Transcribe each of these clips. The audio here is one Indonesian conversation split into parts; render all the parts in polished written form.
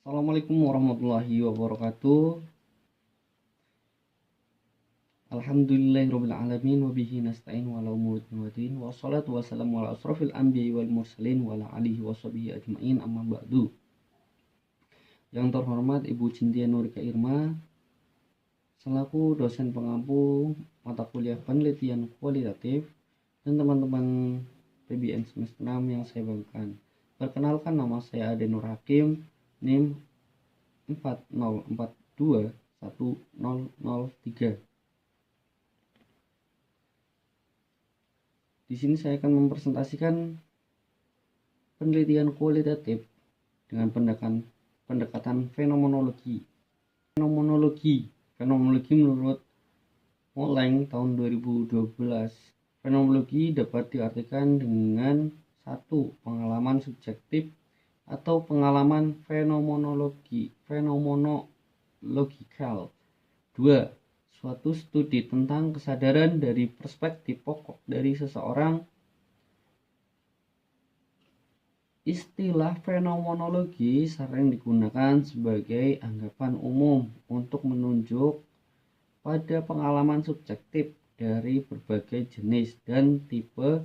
Assalamualaikum warahmatullahi wabarakatuh. Alhamdulillahirabbil alamin wa bihi nasta'in wa ala umuri dunya wassalatu wassalamu ala asrofil anbiya'i wal mursalin wa ala alihi washabihi ajmain amma ba'du. Yang terhormat Ibu Cintia Nurika Irma selaku dosen pengampu mata kuliah penelitian kualitatif dan teman-teman PBN semester 6 yang saya banggakan. Perkenalkan, nama saya Ade Nur Hakim, NIM 404210003. Di sini saya akan mempresentasikan penelitian kualitatif dengan pendekatan fenomenologi. Fenomenologi menurut Molleng tahun 2012. Fenomenologi dapat diartikan dengan 1. Pengalaman subjektif atau pengalaman fenomenologikal. 2. Suatu studi tentang kesadaran dari perspektif pokok dari seseorang. Istilah fenomenologi sering digunakan sebagai anggapan umum untuk menunjuk pada pengalaman subjektif dari berbagai jenis dan tipe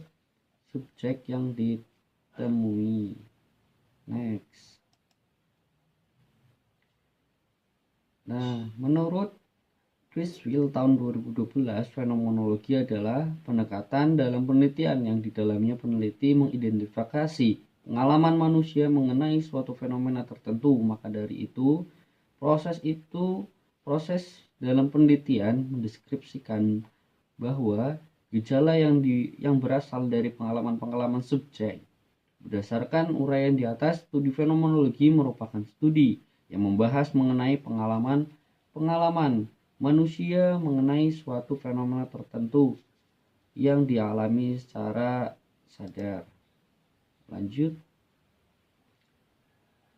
subjek yang ditemui. Next. Nah, menurut Criswell tahun 2012, fenomenologi adalah pendekatan dalam penelitian yang di dalamnya peneliti mengidentifikasi pengalaman manusia mengenai suatu fenomena tertentu. Maka dari itu, proses dalam penelitian mendeskripsikan bahwa gejala yang berasal dari pengalaman subjek. Berdasarkan uraian di atas, studi fenomenologi merupakan studi yang membahas mengenai pengalaman manusia mengenai suatu fenomena tertentu yang dialami secara sadar. Lanjut.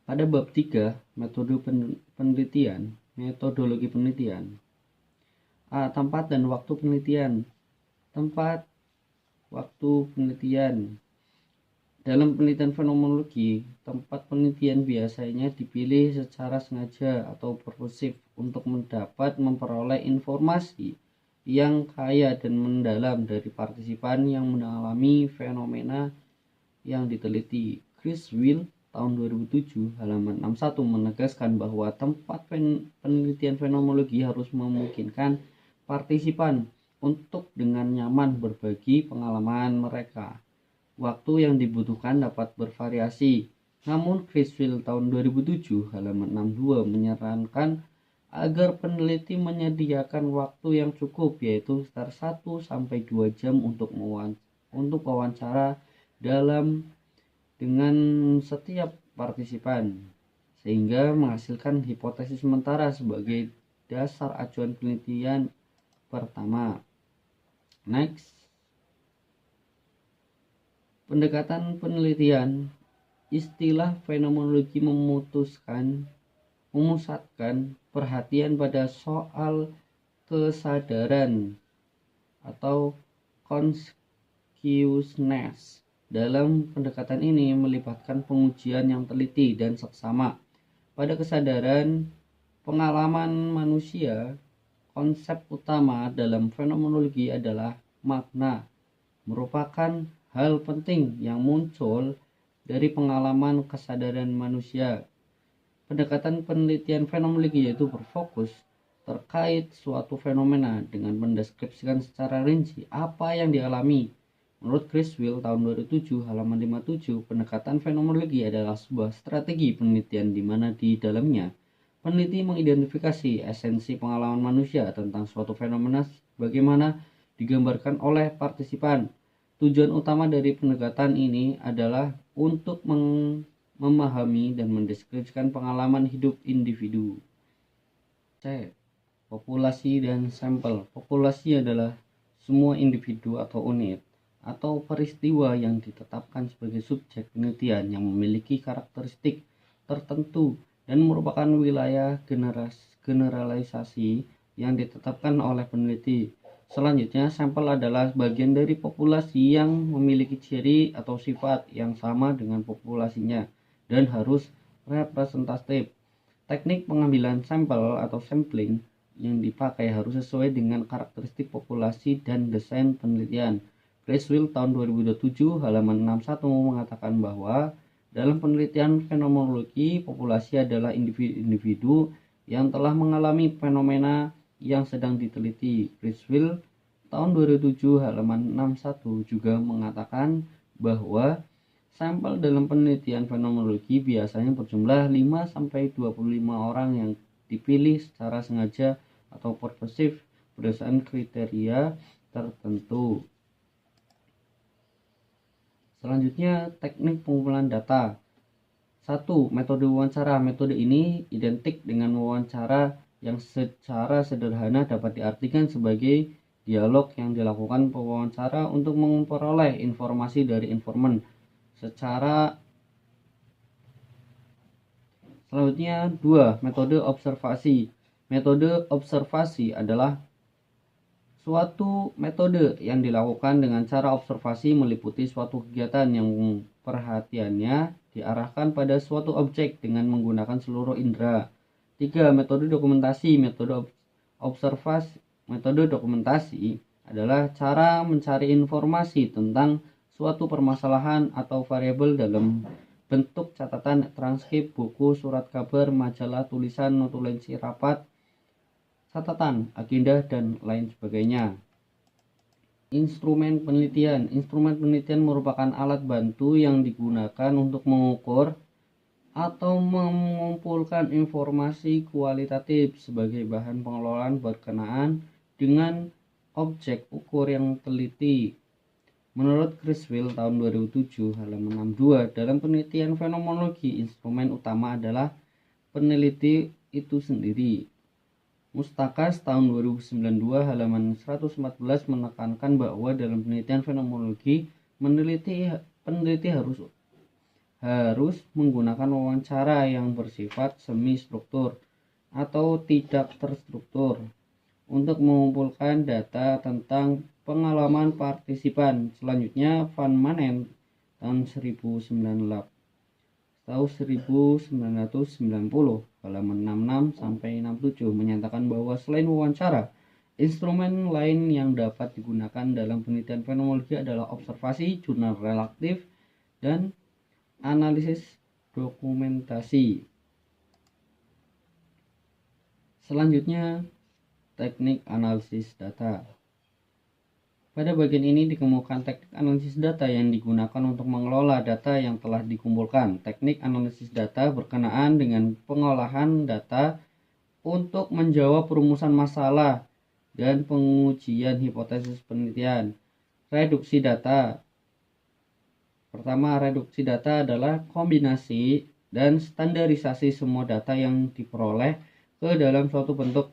Pada bab 3, metodologi penelitian. A. Tempat dan waktu penelitian. Tempat, waktu penelitian. Dalam penelitian fenomenologi, tempat penelitian biasanya dipilih secara sengaja atau purposif untuk memperoleh informasi yang kaya dan mendalam dari partisipan yang mengalami fenomena yang diteliti. Criswell tahun 2007 halaman 61 menegaskan bahwa tempat penelitian fenomenologi harus memungkinkan partisipan untuk dengan nyaman berbagi pengalaman mereka. Waktu yang dibutuhkan dapat bervariasi, namun Criswell tahun 2007 halaman 62 menyarankan agar peneliti menyediakan waktu yang cukup, yaitu sekitar 1-2 jam untuk wawancara dengan setiap partisipan, sehingga menghasilkan hipotesis sementara sebagai dasar acuan penelitian pertama. Next. Pendekatan penelitian. Istilah fenomenologi memusatkan perhatian pada soal kesadaran atau consciousness. Dalam pendekatan ini melibatkan pengujian yang teliti dan seksama pada kesadaran pengalaman manusia. Konsep utama dalam fenomenologi adalah makna, merupakan hal penting yang muncul dari pengalaman kesadaran manusia. Pendekatan penelitian fenomenologi yaitu berfokus terkait suatu fenomena dengan mendeskripsikan secara rinci apa yang dialami. Menurut Criswell tahun 2007 halaman 57, pendekatan fenomenologi adalah sebuah strategi penelitian di mana di dalamnya peneliti mengidentifikasi esensi pengalaman manusia tentang suatu fenomena bagaimana digambarkan oleh partisipan. Tujuan utama dari pendekatan ini adalah untuk memahami dan mendeskripsikan pengalaman hidup individu. C. Populasi dan sampel. Populasi adalah semua individu atau unit atau peristiwa yang ditetapkan sebagai subjek penelitian yang memiliki karakteristik tertentu dan merupakan wilayah generalisasi yang ditetapkan oleh peneliti. Selanjutnya, sampel adalah bagian dari populasi yang memiliki ciri atau sifat yang sama dengan populasinya dan harus representatif. Teknik pengambilan sampel atau sampling yang dipakai harus sesuai dengan karakteristik populasi dan desain penelitian. Criswell tahun 2027 halaman 61 mengatakan bahwa dalam penelitian fenomenologi, populasi adalah individu-individu yang telah mengalami fenomena yang sedang diteliti. Criswell tahun 2007 halaman 61 juga mengatakan bahwa sampel dalam penelitian fenomenologi biasanya berjumlah 5-25 orang yang dipilih secara sengaja atau purposive berdasarkan kriteria tertentu. Selanjutnya, teknik pengumpulan data. 1. Metode wawancara. Metode ini identik dengan wawancara yang secara sederhana dapat diartikan sebagai dialog yang dilakukan pewawancara untuk memperoleh informasi dari informan. Selanjutnya, 2. Metode observasi. Metode observasi adalah suatu metode yang dilakukan dengan cara observasi meliputi suatu kegiatan yang perhatiannya diarahkan pada suatu objek dengan menggunakan seluruh indera. 3. Metode dokumentasi. Metode dokumentasi adalah cara mencari informasi tentang suatu permasalahan atau variabel dalam bentuk catatan, transkrip, buku, surat kabar, majalah, tulisan, notulensi rapat, catatan, agenda, dan lain sebagainya. Instrumen penelitian. Instrumen penelitian merupakan alat bantu yang digunakan untuk mengukur atau mengumpulkan informasi kualitatif sebagai bahan pengelolaan berkenaan dengan objek ukur yang teliti. Menurut Criswell tahun 2007 halaman 62, dalam penelitian fenomenologi, instrumen utama adalah peneliti itu sendiri. Mustakas tahun 2092 halaman 114 menekankan bahwa dalam penelitian fenomenologi, peneliti harus menggunakan wawancara yang bersifat semi struktur atau tidak terstruktur untuk mengumpulkan data tentang pengalaman partisipan. Selanjutnya, Van Manen tahun 1990 halaman 66 sampai 67 menyatakan bahwa selain wawancara, instrumen lain yang dapat digunakan dalam penelitian fenomenologi adalah observasi, jurnal relatif, dan analisis dokumentasi. Selanjutnya, teknik analisis data. Pada bagian ini dikemukakan teknik analisis data yang digunakan untuk mengelola data yang telah dikumpulkan. Teknik analisis data berkenaan dengan pengolahan data untuk menjawab perumusan masalah dan pengujian hipotesis penelitian. Reduksi data. Pertama, reduksi data adalah kombinasi dan standarisasi semua data yang diperoleh ke dalam suatu bentuk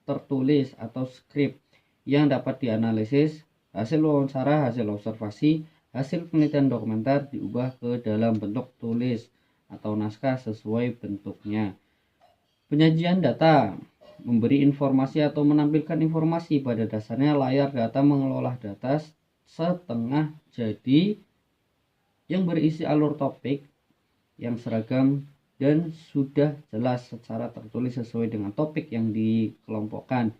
tertulis atau skrip yang dapat dianalisis. Hasil wawancara, hasil observasi, hasil penelitian dokumenter diubah ke dalam bentuk tulis atau naskah sesuai bentuknya. Penyajian data, memberi informasi atau menampilkan informasi. Pada dasarnya layar data mengelola data setengah jadi yang berisi alur topik yang seragam dan sudah jelas secara tertulis sesuai dengan topik yang dikelompokkan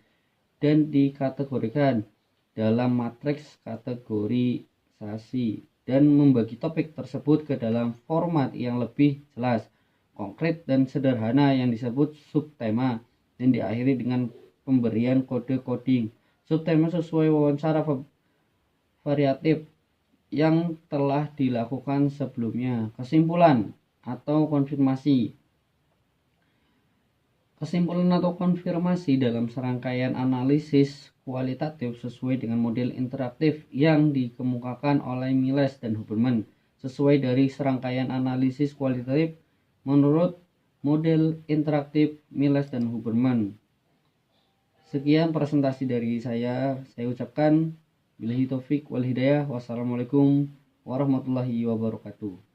dan dikategorikan dalam matriks kategorisasi dan membagi topik tersebut ke dalam format yang lebih jelas, konkret, dan sederhana yang disebut subtema dan diakhiri dengan pemberian kode coding. Subtema sesuai wawancara variatif yang telah dilakukan sebelumnya. Kesimpulan atau konfirmasi. Kesimpulan atau konfirmasi dalam serangkaian analisis kualitatif sesuai dengan model interaktif yang dikemukakan oleh Miles dan Huberman sesuai dari serangkaian analisis kualitatif menurut model interaktif Miles dan Huberman. Sekian presentasi dari saya ucapkan billahi taufik wal hidayah. Wassalamualaikum warahmatullahi wabarakatuh.